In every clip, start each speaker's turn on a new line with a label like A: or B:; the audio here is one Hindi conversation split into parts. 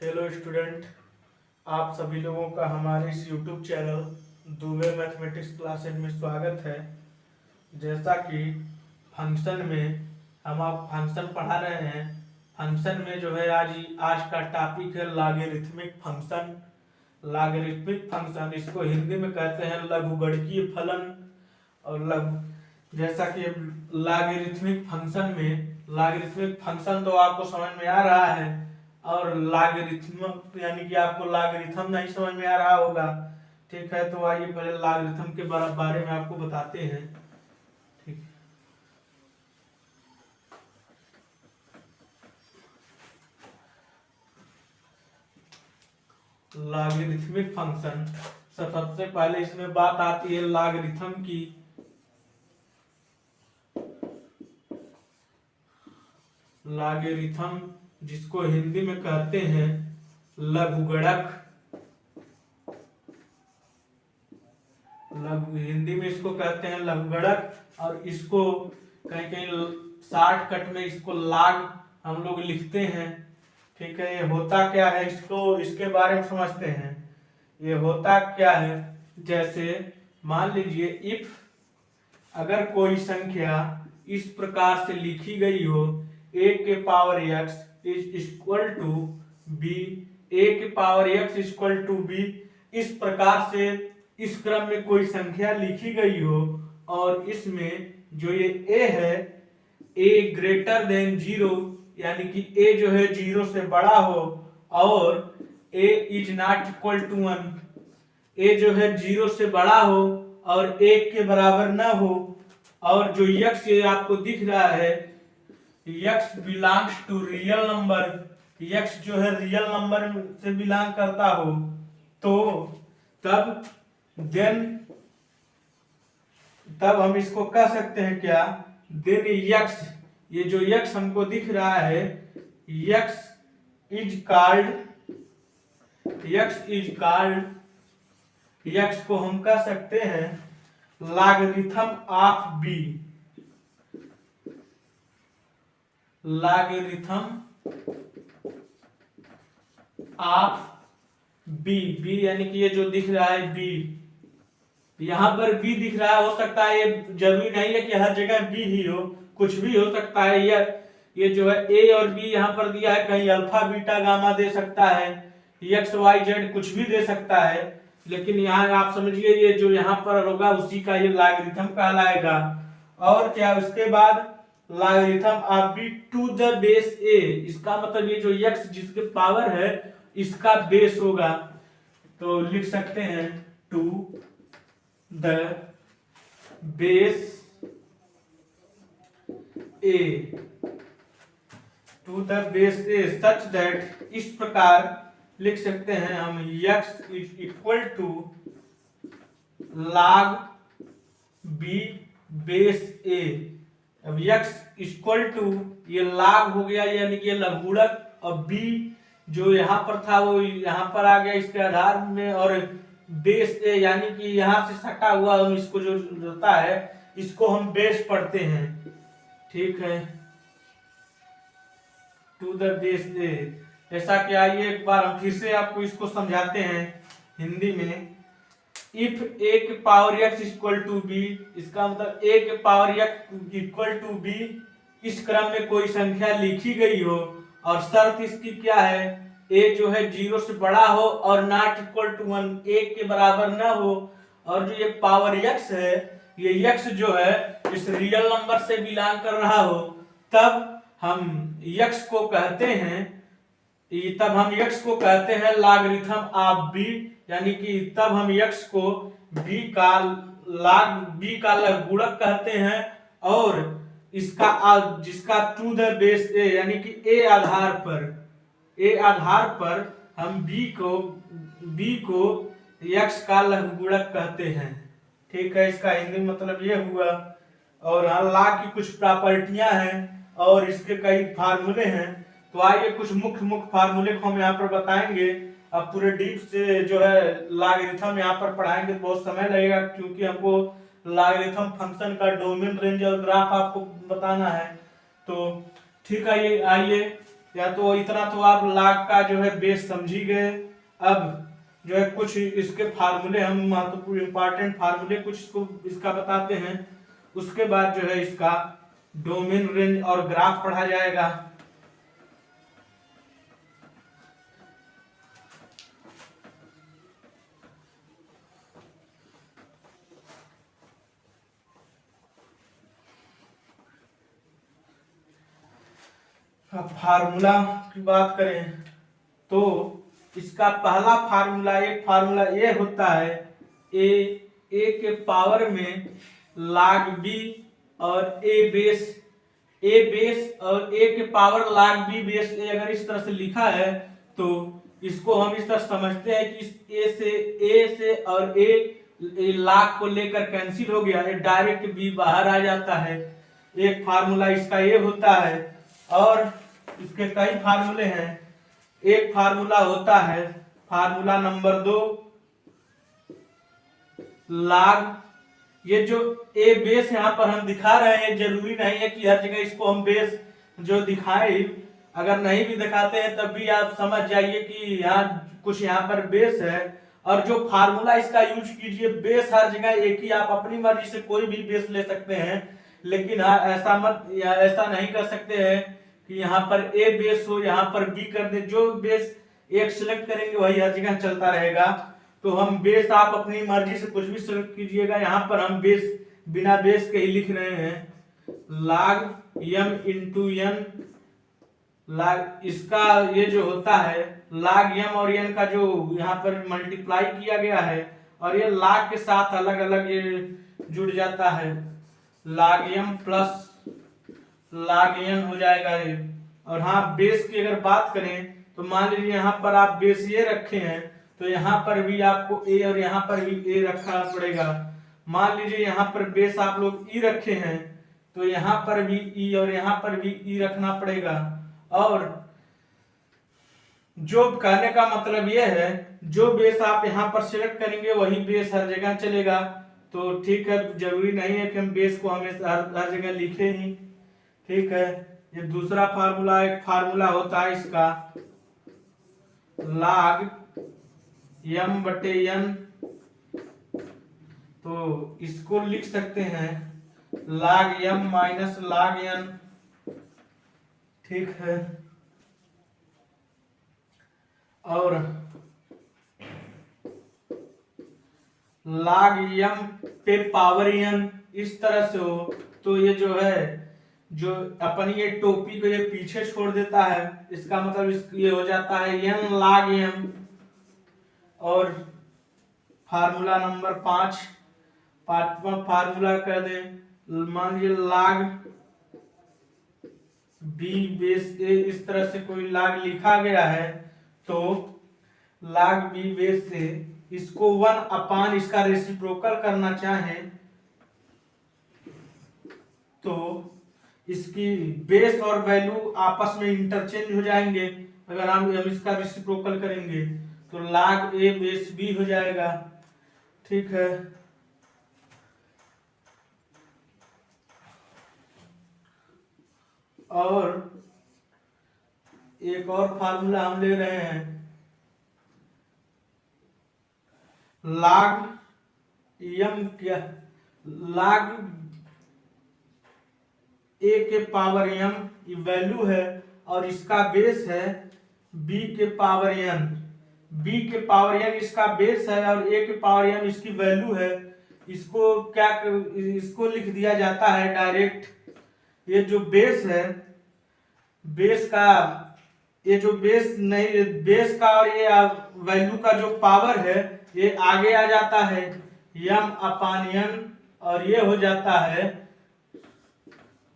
A: हेलो स्टूडेंट, आप सभी लोगों का हमारे इस YouTube channel Dubey mathematics classes में स्वागत है। जैसा कि फंक्शन में हम आप फंक्शन पढ़ा रहे हैं। फंक्शन में जो है आज का टॉपिक है लॉगरिथमिक फंक्शन। लॉगरिथमिक फंक्शन इसको हिंदी में कहते हैं लघुगणकीय फलन। और जैसा कि लॉगरिथमिक फंक्शन तो आपको समझ में आ रहा है, और लॉगरिथम यानी कि आपको लॉगरिथम नहीं समझ में आ रहा होगा। ठीक है, तो आइए पहले लॉगरिथम के बारे में आपको बताते हैं। ठीक, लॉगरिथमिक फंक्शन सबसे पहले इसमें बात आती है लॉगरिथम की। लॉगरिथम जिसको हिंदी में कहते हैं लघुगणक। हिंदी में इसको कहते हैं लघुगणक, और इसको कहीं कहीं शॉर्टकट में इसको लॉग हम लोग लिखते हैं। ठीक है, ये होता क्या है इसके बारे में समझते हैं। ये होता क्या है, जैसे मान लीजिए इफ अगर कोई संख्या इस प्रकार से लिखी गई हो, a के power x is equal to b, a के power x equal to b, इस प्रकार से इस क्रम में कोई संख्या लिखी गई हो, और इसमें जो ये a है a ग्रेटर देन 0, यानी कि a जो है 0 से बड़ा हो, और a is not equal to 1, a जो है 0 से बड़ा हो और 1 के बराबर ना हो, और जो x ये आपको दिख रहा है x belongs to real number, x जो है रियल नंबर से बिलोंग करता हो, तो तब हम इसको कह सकते हैं क्या, देन x, ये जो x हमको दिख रहा है x इज कॉल्ड x को हम कह सकते हैं logarithm of b। Logarithm of b यानी कि ये जो दिख रहा है b, यहाँ पर b दिख रहा है, हो सकता है ये जरूरी नहीं है कि हर जगह b ही हो, कुछ भी हो सकता है। ये जो है a और b यहाँ पर दिया है, कहीं अल्फा बीटा गामा दे सकता है, x y z कुछ भी दे सकता है, लेकिन यहाँ आप समझिए ये जो यहाँ पर होगा उसी का ये लॉगरिथम कहलाएगा। और क्या, उसके बाद logarithm of b to the base a, इसका मतलब ये जो x जिसके पावर है इसका बेस होगा, तो लिख सकते हैं to the base a, to the base a such that, इस प्रकार लिख सकते हैं हम x is equal to log b base a। अब x इक्वल टू ये log हो गया, यानी कि ये लघुगणक, और b जो यहाँ पर था वो यहाँ पर आ गया इसके आधार में, और बेस a यानी कि यहाँ से सटा हुआ हम इसको जो होता है इसको हम बेस पढ़ते हैं। ठीक है, टू द बेस a। ऐसा कि आइए एक बार हम फिर से आपको इसको समझाते हैं हिंदी में। इफ a के power x equal to b, इसका मतलब a के power x equal to b, इस क्रम में कोई संख्या लिखी गई हो, और शर्त इसकी क्या है, a जो है 0 से बड़ा हो और नॉट इक्वल टू 1, 1 के बराबर ना हो, और जो ये पावर x है ये x जो है इस रियल नंबर से बिलोंग कर रहा हो, तब हम x को कहते हैं लॉगरिथम ऑफ b, यानी कि तब हम x को b का लघुगणक कहते हैं, और जिसका टू द बेस a यानी कि a आधार पर हम b को x का लघुगणक कहते हैं। ठीक है, इसका हिंदी मतलब ये हुआ। और लॉग की कुछ प्रॉपर्टियां हैं और इसके कई फार्मूले हैं, तो आइए कुछ मुख्य फार्मूले को हम यहाँ पर बताएंगे। अब पूरे डीप से जो है लॉगरिथम यहाँ पर पढ़ाएंगे तो बहुत समय लगेगा, क्योंकि हमको लॉगरिथम फंक्शन का डोमेन, रेंज और ग्राफ आपको बताना है। तो ठीक है, आइए या तो इतना तो आप लाग का जो है बेस समझ ही गए। अब जो है कुछ इसके फार्मूले हम महत्वपूर्ण इंपॉर्टेंट फार्मूले कुछ इसको इसका बताते हैं, उसके बाद जो है इसका डोमेन रेंज और ग्राफ पढ़ा जाएगा। अब फार्मूला की बात करें तो इसका पहला फार्मूला, एक फार्मूला ये होता है ए के पावर में log b और a बेस और a के power log b base a, अगर इस तरह से लिखा है तो इसको हम इस तरह समझते हैं कि इस a से और a log को लेकर कैंसिल हो गया, ये डायरेक्ट b बाहर आ जाता है। एक फार्मूला इसका ये होता है और इसके कई फार्मूले हैं। एक फार्मूला होता है फार्मूला नंबर 2 log, ये जो ए बेस यहाँ पर हम दिखा रहे हैं, जरूरी नहीं है कि हर जगह इसको हम बेस जो दिखाए, अगर नहीं भी दिखाते हैं तब भी आप समझ जाइए कि यहाँ कुछ यहाँ पर बेस है। और जो फार्मूला इसका यूज कीजिए, बेस हर जगह एक ही, आप अपनी मर्जी से कोई भी बेस ले सकते हैं, लेकिन हाँ ऐसा नहीं कर सकते हैं कि यहाँ पर ए बेस हो यहाँ पर बी कर दे। जो बेस एक सिलेक्ट करेंगे वही हर जगह चलता रहेगा। तो हम बेस आप अपनी मर्जी से कुछ भी सिलेक्ट कीजिएगा, यहाँ पर हम बेस बिना बेस के ही लिख रहे हैं log m into n। log इसका ये जो होता है log m और n का जो यहाँ पर मल्टीप्लाई किया गया है और ये log के साथ अलग अलग ये जुड़ जाता है, log m plus log n हो जाएगा ये। और हाँ बेस की अगर बात करें तो मान लीजिए यहाँ पर आप बेस ये रखे हैं तो यहाँ पर भी आपको a और यहाँ पर भी a रखना पड़ेगा। मान लीजिए यहाँ पर बेस आप लोग e रखे हैं तो यहाँ पर भी e और यहाँ पर भी e रखना पड़ेगा। और जो कहने का मतलब ये है, जो बेस आप यहाँ पर सिलेक्ट करेंगे वही बेस हर जगह चलेगा। तो ठीक है, जरूरी नहीं है कि हम बेस को हमेशा हर जगह लिखे ही। ठीक है, ये दूसरा फार्मूला, एक फार्मूला होता है इसका log m बटे n, तो इसको लिख सकते हैं log m minus log n। ठीक है, और log m पे पावर n इस तरह से हो तो ये जो है, जो अपन ये टोपी को ये पीछे छोड़ देता है, इसका मतलब ये हो जाता है n log m। और फार्मूला नंबर 5, पांचवा फार्मूला कर दें, मान लीजिए log b बेस a, इस तरह से कोई log लिखा गया है तो log b बेस से इसको 1 अपान इसका रेसिप्रोकल करना चाहें तो इसकी बेस और वैल्यू आपस में इंटरचेंज हो जाएंगे। अगर हम इसका रेसिप्रोकल करेंगे तो log a बेस b हो जाएगा। ठीक है, और एक और फार्मूला हम ले रहे हैं log m, क्या log a के पावर m वैल्यू है और इसका बेस है b के पावर n। b के पावर n इसका बेस है और a के पावर m इसकी वैल्यू है। इसको लिख दिया जाता है डायरेक्ट, ये जो बेस है, बेस का ये जो बेस नहीं, बेस का और ये वैल्यू का जो पावर है ये आगे आ जाता है m अपान n, और ये हो जाता है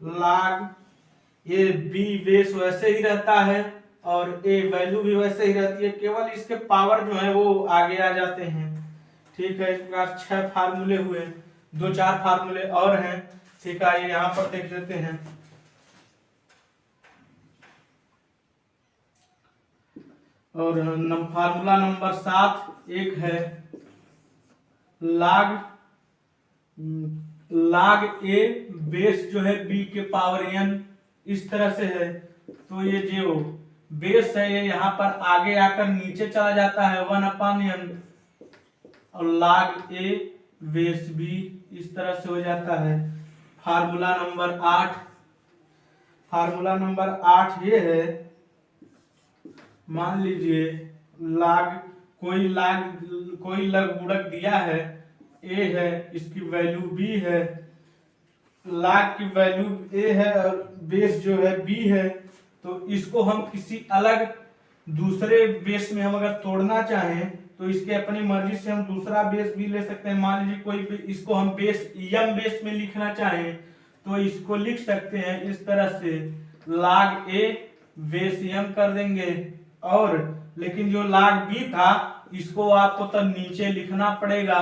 A: log, ये b बेस वैसे ही रहता है और a वैल्यू भी वैसे ही रहती है, केवल इसके पावर जो है वो आगे आ जाते हैं। ठीक है, इस प्रकार 6 फार्मूले हुए, 2-4 फार्मूले और हैं। ठीक है, ये यहाँ पर देख लेते हैं। और फार्मूला नंबर 7 एक है log a बेस जो है b के पावर n, इस तरह से है तो ये जो बेस है ये यहाँ पर आगे आकर नीचे चला जाता है 1/n, और log a बेस b इस तरह से हो जाता है। फार्मूला नंबर 8 ये है, मान लीजिए कोई लघुगुणक दिया है a है, इसकी वैल्यू b है, log की वैल्यू a है और बेस जो है b है, तो इसको हम किसी अलग दूसरे बेस में हम अगर तोड़ना चाहें तो इसके अपनी मर्जी से हम दूसरा बेस भी ले सकते हैं। मान लीजिए इसको हम बेस m बेस में लिखना चाहें तो इसको लिख सकते हैं इस तरह से, log a बेस m कर देंगे, और लेकिन जो log b था इसको आपको तो नीचे लिखना पड़ेगा,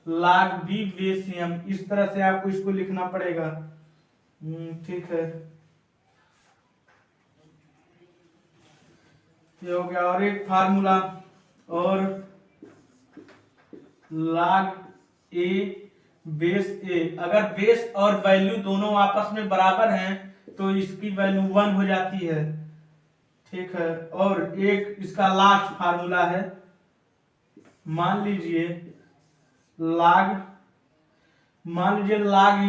A: log b बेस m, इस तरह से आपको इसको लिखना पड़ेगा। ठीक है, ये हो गया। और एक फार्मूला, और log a बेस a, अगर बेस और वैल्यू दोनों आपस में बराबर हैं तो इसकी वैल्यू 1 हो जाती है। ठीक है, और एक इसका लास्ट फार्मूला है, मान लीजिए log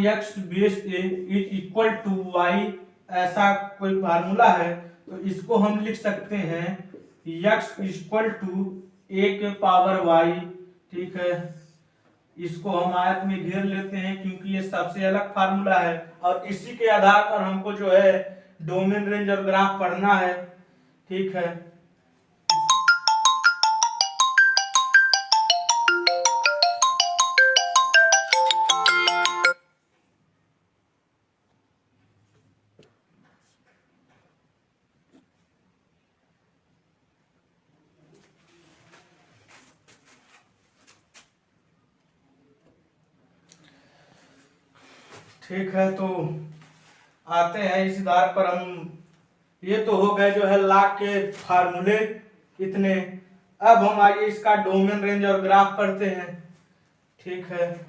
A: x base a is equal to y, ऐसा कोई फार्मूला है तो इसको हम लिख सकते हैं x इक्वल टू a के पावर y। ठीक है, इसको हम आयत में घेर लेते हैं क्योंकि ये सबसे अलग फार्मूला है, और इसी के आधार पर हमको जो है डोमेन रेंज और ग्राफ पढ़ना है। ठीक है, ठीक है, तो आते हैं इस आधार पर हम, ये तो हो गए जो है log के फार्मूले इतने। अब हम आइए इसका डोमेन रेंज और ग्राफ पढ़ते हैं। ठीक है,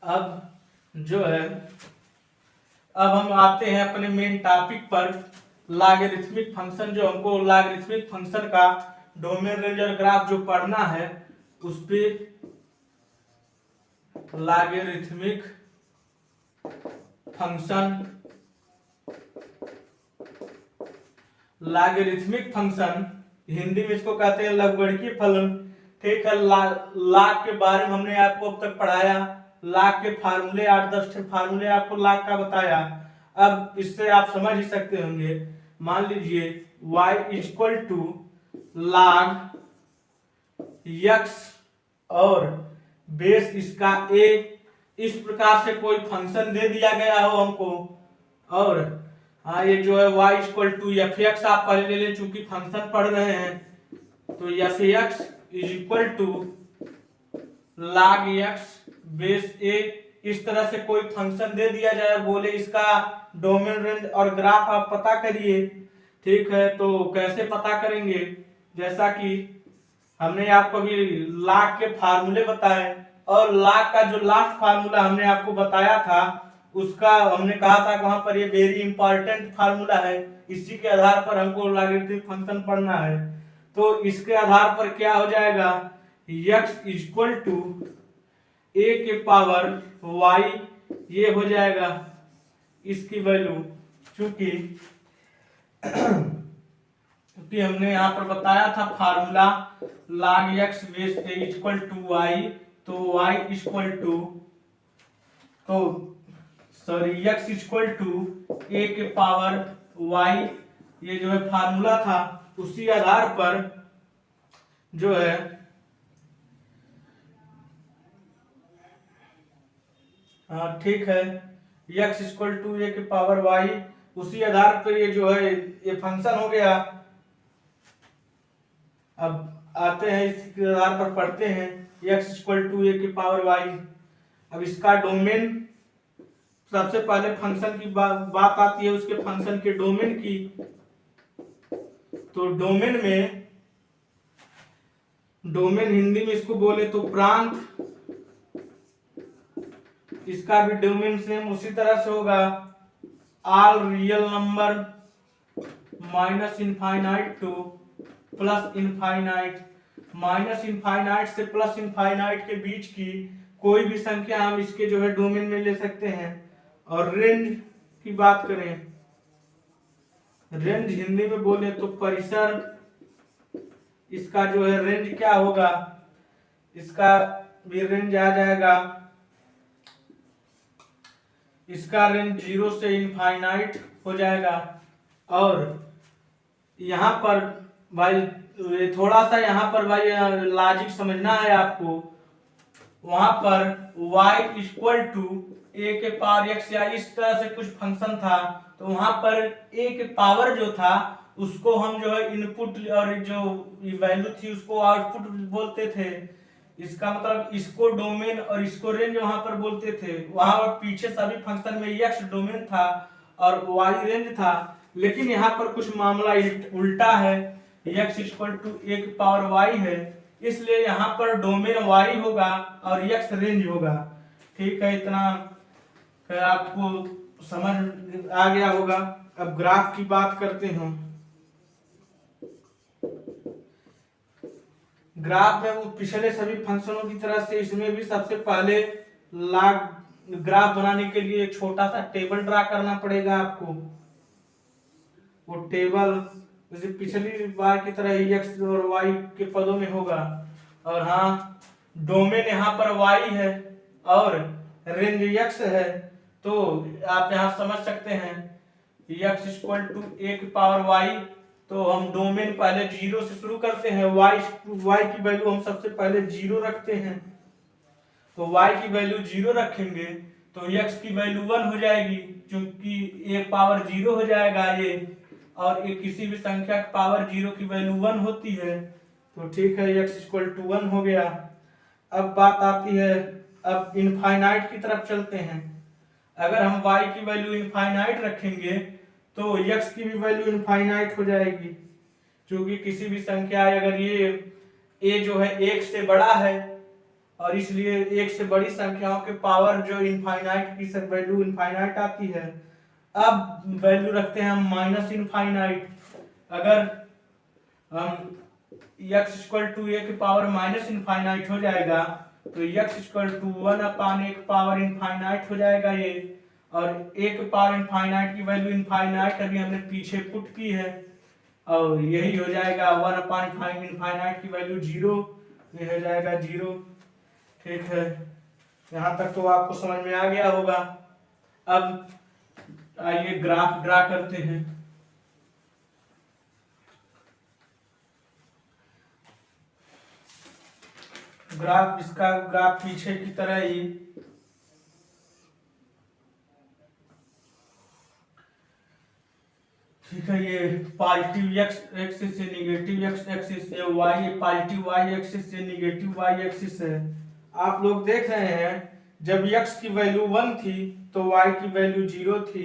A: अब जो है, अब हम आते हैं अपने मेन टॉपिक पर, लॉगरिथमिक फंक्शन। जो हमको लॉगरिथमिक फंक्शन का डोमेन रेंज और ग्राफ जो पढ़ना है, उस पे लॉगरिथमिक फंक्शन हिंदी में इसको कहते हैं लघुगणकीय फलन। ठीक है, लॉग के बारे में हमने आपको अब तक पढ़ाया, लॉग के फार्मूले 8-10 फार्मूले आपको लॉग का बताया। अब इससे आप समझ ही सकते होंगे, मान लीजिए y equal to log x और बेस इसका a, इस प्रकार से कोई फंक्शन दे दिया गया हो हमको, और ये जो है y इक्वल टू f(x) आप पहले ले लें, चूंकि फंक्शन पढ़ रहे हैं, तो f(x) is equal to log x base a, इस तरह से कोई फंक्शन दे दिया जाए, बोले इसका डोमेन रेंज और ग्राफ आप पता करिए। ठीक है, तो कैसे पता करेंगे, जैसा कि हमने आपको अभी log के फार्मूले बताए, और log का जो लास्ट फार्मूला हमने आपको बताया था, उसका हमने कहा था वहां पर ये वेरी इंपॉर्टेंट फार्मूला है, इसी के आधार पर हमको लॉगरिथमिक फंक्शन पढ़ना है। तो इसके आधार पर क्या हो जाएगा, x इक्वल टू a के पावर y, ये हो जाएगा इसकी वैल्यू, क्योंकि हमने यहाँ पर बताया था formula log x base a equal to y, तो y equal to x equal to a के पावर y, ये जो है फार्मूला था, उसी आधार पर जो है हाँ ठीक है, x इक्वल टू ए के पावर y, उसी आधार पर ये जो है ये फंक्शन हो गया। अब आते हैं इसके आधार पर पढ़ते हैं, x इक्वल टू ए के पावर y। अब इसका डोमेन, सबसे पहले फंक्शन की बात आती है उसके फंक्शन के डोमेन की। तो डोमेन में, डोमेन हिंदी में इसको बोले तो प्रांत, इसका भी डोमेन सेम उसी तरह से होगा, all real number minus infinite two plus infinite. Minus infinite से प्लस इनफाइनाइट के बीच की कोई भी संख्या हम इसके जो है डोमेन में ले सकते हैं। और रेंज की बात करें, रेंज हिंदी में बोले तो परिसर, इसका जो है रेंज क्या होगा, इसका भी रेंज आ जाएगा, इसका रेंज 0 से इनफाइनाइट हो जाएगा। और यहाँ पर भाई थोड़ा सा यहाँ पर भाई लॉजिक समझना है आपको। वहां पर y इक्वल टू ए के पावर x या इस तरह से कुछ फंक्शन था, तो वहां पर a के पावर जो था उसको हम जो है इनपुट और जो वैल्यू थी उसको आउटपुट बोलते थे। इसका मतलब इसको डोमेन और इसको रेंज वहां पर बोलते थे। वहां पर पीछे सभी फंक्शन में x डोमेन था और y रेंज था, लेकिन यहाँ पर कुछ मामला उल्टा है, x इक्वल टू ए की पावर y है, इसलिए यहाँ पर डोमेन y होगा और x रेंज होगा। ठीक है, इतना आपको समझ आ गया होगा। अब ग्राफ की बात करते हैं। ग्राफ में वो पिछले सभी फंक्शनों की तरह से इसमें भी सबसे पहले ग्राफ बनाने के लिए एक छोटा सा टेबल ड्रा करना पड़ेगा आपको। वो टेबल जैसे पिछली बार की तरह x और y के पदों में होगा। और हाँ, डोमेन यहाँ पर y है और रेंज x है, तो आप यहाँ समझ सकते हैं x इक्वल टू ए की पावर y। तो हम डोमेन पहले 0 से शुरू करते हैं, y की वैल्यू हम सबसे पहले 0 रखते हैं। तो y की वैल्यू 0 रखेंगे तो x की वैल्यू 1 हो जाएगी, क्योंकि एक पावर 0 हो जाएगा ये, और एक किसी भी संख्या की पावर 0 की वैल्यू 1 होती है। तो ठीक है, x इक्वल टू 1 हो गया। अब बात आती है, अब इनफाइनाइट की तरफ चलते हैं। अगर हम y की वैल्यू इनफाइनाइट रखेंगे तो x की भी वैल्यू इनफाइनाइट हो जाएगी, क्योंकि किसी भी संख्या अगर ये a जो है 1 से बड़ा है और इसलिए 1 से बड़ी संख्याओं के पावर जो इनफाइनाइट की सब वैल्यू इनफाइनाइट आती है। अब वैल्यू रखते हैं हम माइनस इनफाइनाइट। अगर हम x इक्वल टू ए की पावर माइनस इनफाइनाइट हो जाएगा तो x इक्वल टू 1 अपान एक पावर इनफाइनाइट हो जाएगा ये, और एक पावर इनफाइनाइट की वैल्यू इनफाइनाइट अभी हमने पीछे पुट की है, और यही हो जाएगा 1 अपान इनफाइनाइट की वैल्यू 0, ये हो जाएगा 0। ठीक है, यहाँ तक तो आपको समझ में आ गया होगा। अब आइए ग्राफ ड्रा करते हैं। ग्राफ, इसका ग्राफ पीछे की तरह ही, ठीक है, ये पॉजिटिव x एक्सिस से नेगेटिव x एक्सिस से, y पॉजिटिव y एक्सिस से नेगेटिव y एक्सिस है। आप लोग देख रहे हैं जब x की वैल्यू 1 थी तो y की वैल्यू 0 थी।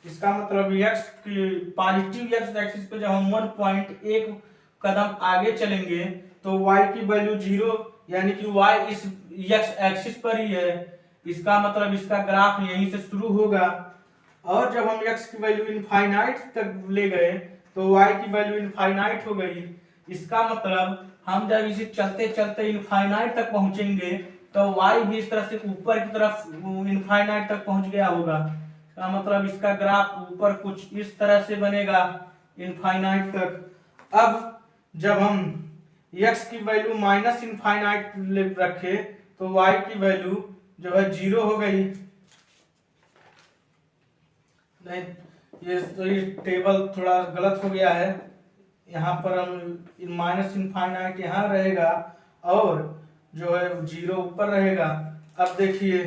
A: इसका मतलब x की पॉजिटिव x एक्सिस पे जब हम 1.1 कदम आगे चलेंगे तो y की वैल्यू 0, यानी कि y इस x एक्सिस पर ही है। इसका मतलब इसका ग्राफ यहीं से शुरू होगा, और जब हम x की वैल्यू इनफाइनाइट तक ले गए तो y की वैल्यू इनफाइनाइट हो गई। इसका मतलब हम जब इसे चलते चलते इनफाइनाइट तक पहुंचेंगे तो y भी इस तरह से ऊपर की तरफ इनफाइनाइट तक पहुंच गया होगा। इसका मतलब इसका ग्राफ ऊपर कुछ इस तरह से बनेगा इनफाइनाइट तक। अब जब हम x की वैल्यू माइनस इनफाइनाइट रखे तो y की वैल्यू जो है 0 हो गई। नहीं, ये टेबल थोड़ा गलत हो गया है। यहाँ पर हम माइनस इनफाइनाइट यहाँ रहेगा और जो है 0 ऊपर रहेगा। अब देखिए,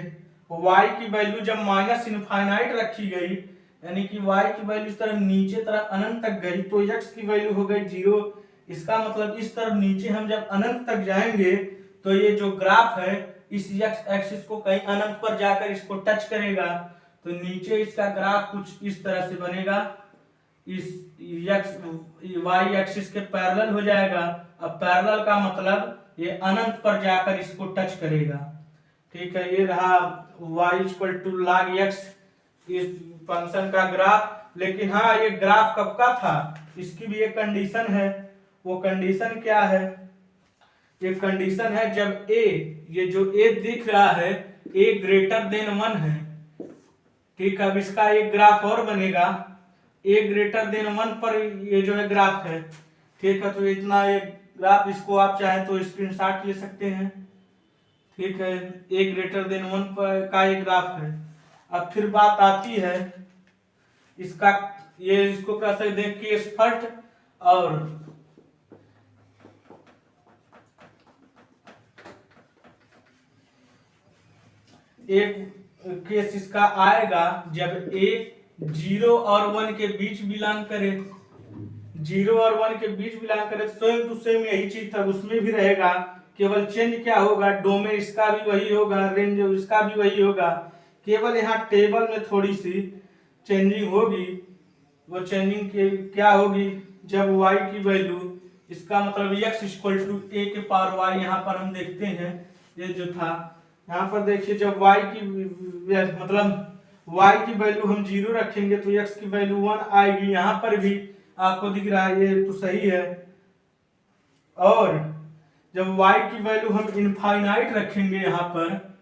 A: y की वैल्यू जब माइनस इनफाइनाइट रखी गई, यानी कि y की वैल्यू इस तरफ नीचे तरफ अनंत तक गई, तो x की वैल्यू हो गई 0। इसका मतलब इस तरफ नीचे हम जब अनंत तक जाएंगे तो ये जो ग्राफ है इस x एक्सिस को कहीं अनंत पर जाकर इसको टच करेगा, तो नीचे इसका ग्राफ कुछ इस तरह से बनेगा, इस y एक्सिस के पैरेलल हो जाएगा। अब पैरेलल का मतलब ये अनंत पर जाकर इसको टच करेगा। ठीक है, ये रहा y = log x इस फंक्शन का ग्राफ। लेकिन हाँ, ये ग्राफ कब का था, इसकी भी एक कंडीशन है। वो कंडीशन क्या है, ये कंडीशन है जब a, ये जो a दिख रहा है a > 1 है। ठीक है, अब इसका एक ग्राफ और बनेगा a > 1 पर ये जो है ग्राफ है। ठीक है, तो इतना एक ग्राफ, इसको आप चाहें तो स्क्रीनशॉट ले सकते हैं। ठीक है, a > 1 पर का एक ग्राफ है। अब फिर बात आती है इसका, ये इसको कैसे देख के स्फट, और एक केस इसका आएगा जब a 0 और 1 के बीच बिलोंग करे। 0 और 1 के बीच बिलोंग करे, सेम टू सेम यही चीज था, उसमें भी रहेगा, केवल चेंज क्या होगा, डोमेन इसका भी वही होगा, रेंज इसका भी वही होगा, केवल यहाँ टेबल में थोड़ी सी चेंजिंग होगी। वो चेंजिंग के क्या होगी, जब y की वैल्यू, इसका मतलब x = a के पावर y, यहाँ पर हम देखते हैं ये जो था, यहाँ पर देखिए जब y की मतलब y की वैल्यू हम 0 रखेंगे तो x की वैल्यू 1 आएगी। यहाँ पर भी आपको दिख रहा है, ये तो सही है। और जब y की वैल्यू हम इनफाइनाइट रखेंगे, यहाँ पर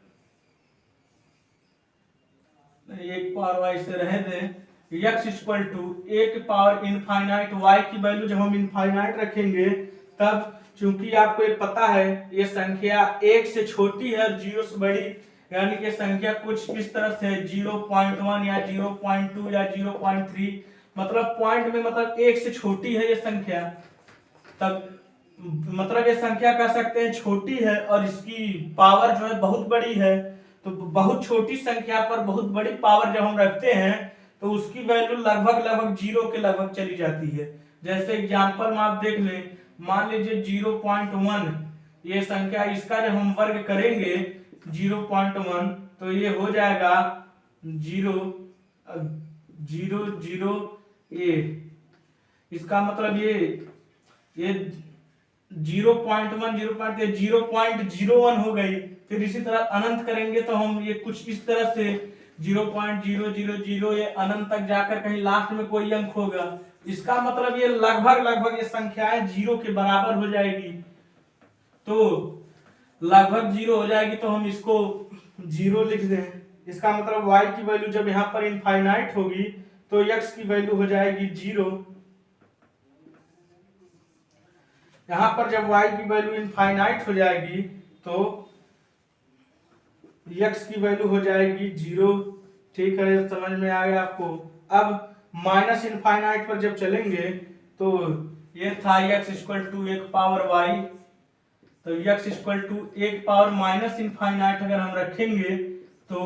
A: एक पावर y से रह दें, x = a के पावर इनफाइनाइट, y की वैल्यू जब हम इनफाइनाइट रखेंगे तब, चूंकि आपको ये पता है ये संख्या 1 से छोटी है और 0 से बड़ी, यानी कि संख्या कुछ इस तरह से 0.1 या 0.2 या 0.3, मतलब पॉइंट में मतलब 1 से छोटी है ये संख्या, तब मतलब ये संख्या कह सकते हैं छोटी है और इसकी पावर जो है बहुत बड़ी है। तो बहुत छोटी संख्या पर बहुत बड़ी पावर जब हम रखते हैं तो उसकी वैल्यू लगभग 0 के लगभग चली जाती है। जैसे एग्जांपल में आप देख लें, मान लीजिए 0.1 ये संख्या, इसका जब हम वर्ग करेंगे 0.1 तो ये हो जाएगा 0 0 0 a। इसका मतलब ये 0.1 0.01 हो गई। फिर इसी तरह अनंत करेंगे तो हम ये कुछ इस तरह से 0.000 ये अनंत तक जाकर कहीं लास्ट में कोई अंक होगा। इसका मतलब ये लगभग ये संख्याएं 0 के बराबर हो जाएगी। तो लगभग 0 हो जाएगी तो हम इसको 0 लिख दें। इसका मतलब y की वैल्यू जब यहाँ पर इनफाइनाइट होगी तो x की वैल्यू हो जाएगी 0। यहाँ पर जब y की वैल्यू इनफाइनाइट हो जाएगी तो x की वैल्यू हो जाएगी 0। ठीक है, समझ में आ गया आपको। अब माइनस इनफाइनाइट पर जब चलेंगे तो ये था x = 1 पावर y, तो x = 1 पावर माइनस इनफाइनाइट अगर हम रखेंगे तो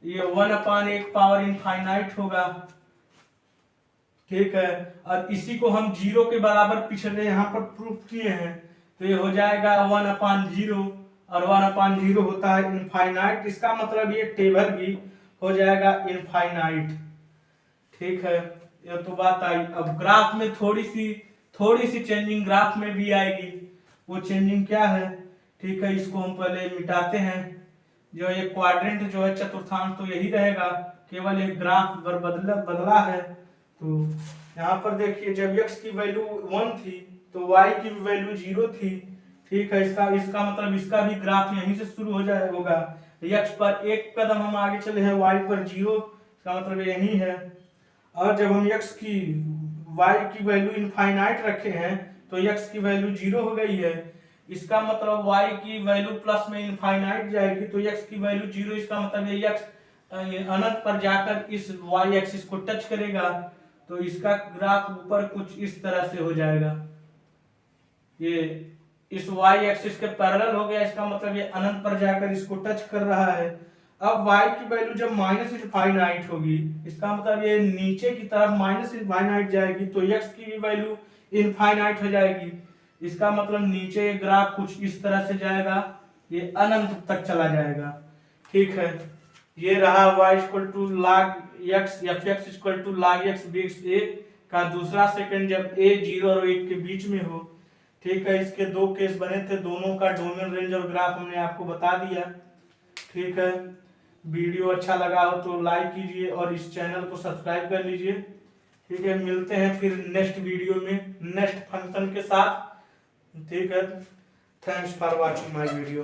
A: ये 1/1 पावर इनफाइनाइट होगा। ठीक है, और इसी को हम 0 के बराबर पिछले यहाँ पर प्रूफ किए हैं, तो ये हो जाएगा 1/0, और 1/0 होता है इनफाइनाइट। इसका मतलब ये टेबल भी हो जाएगा इनफाइनाइट। ठीक है, ये तो बात आई। अब ग्राफ में थोड़ी सी चेंजिंग ग्राफ में भी आएगी। वो चेंजिंग क्या है, ठीक है, इसको हम पहले मिटाते हैं। जो ये क्वाड्रेंट जो है चतुर्थांश तो यही रहेगा, केवल एक ग्राफ बदला है। तो यहाँ पर देखिए जब x की वैल्यू 1 थी तो y की वैल्यू 0 थी। ठीक है, इसका मतलब इसका भी ग्राफ यहीं से शुरू हो होगा। x पर एक कदम हम आगे चले हैं, y पर 0, इसका मतलब यही है। और जब हम y की वैल्यू इनफाइनाइट रखे हैं तो x की वैल्यू 0 हो गई है। इसका मतलब y की वैल्यू प्लस में इनफाइनाइट जाएगी तो x की वैल्यू 0, इसका मतलब ये x अनंत पर जाकर इस y एक्सिस को टच करेगा, तो इसका ग्राफ ऊपर कुछ इस तरह से हो जाएगा। ये इस y एक्सिस के पैरेलल हो गया, इसका मतलब ये अनंत पर जाकर इसको टच कर रहा है। अब y की वैल्यू जब माइनस इनफाइनाइट होगी, इसका मतलब ये नीचे की तरफ माइनस इनफाइनाइट जाएगी, तो x की भी वैल्यू इनफाइनाइट हो जाएगी। इसका मतलब नीचे ये ग्राफ कुछ इस तरह से जाएगा, ये अनंत तक चला जाएगा। ठीक है, ये रहा y equal to log x, fx equal to log x dx a का दूसरा सेकंड जब a 0 और 1 के बीच में हो। ठीक है, इसके दो केस बने थे, दोनों का डोमेन रेंज और ग्राफ हमने आपको बता दिया। ठीक है, वीडियो अच्छा लगा हो तो लाइक कीजिए और इस चैनल को सब्सक्राइब कर लीजिए। ठीक है, मिलते हैं फिर नेक्स्ट वीडियो में नेक्स्ट फंक्शन के साथ। ठीक है, thanks for watching my video.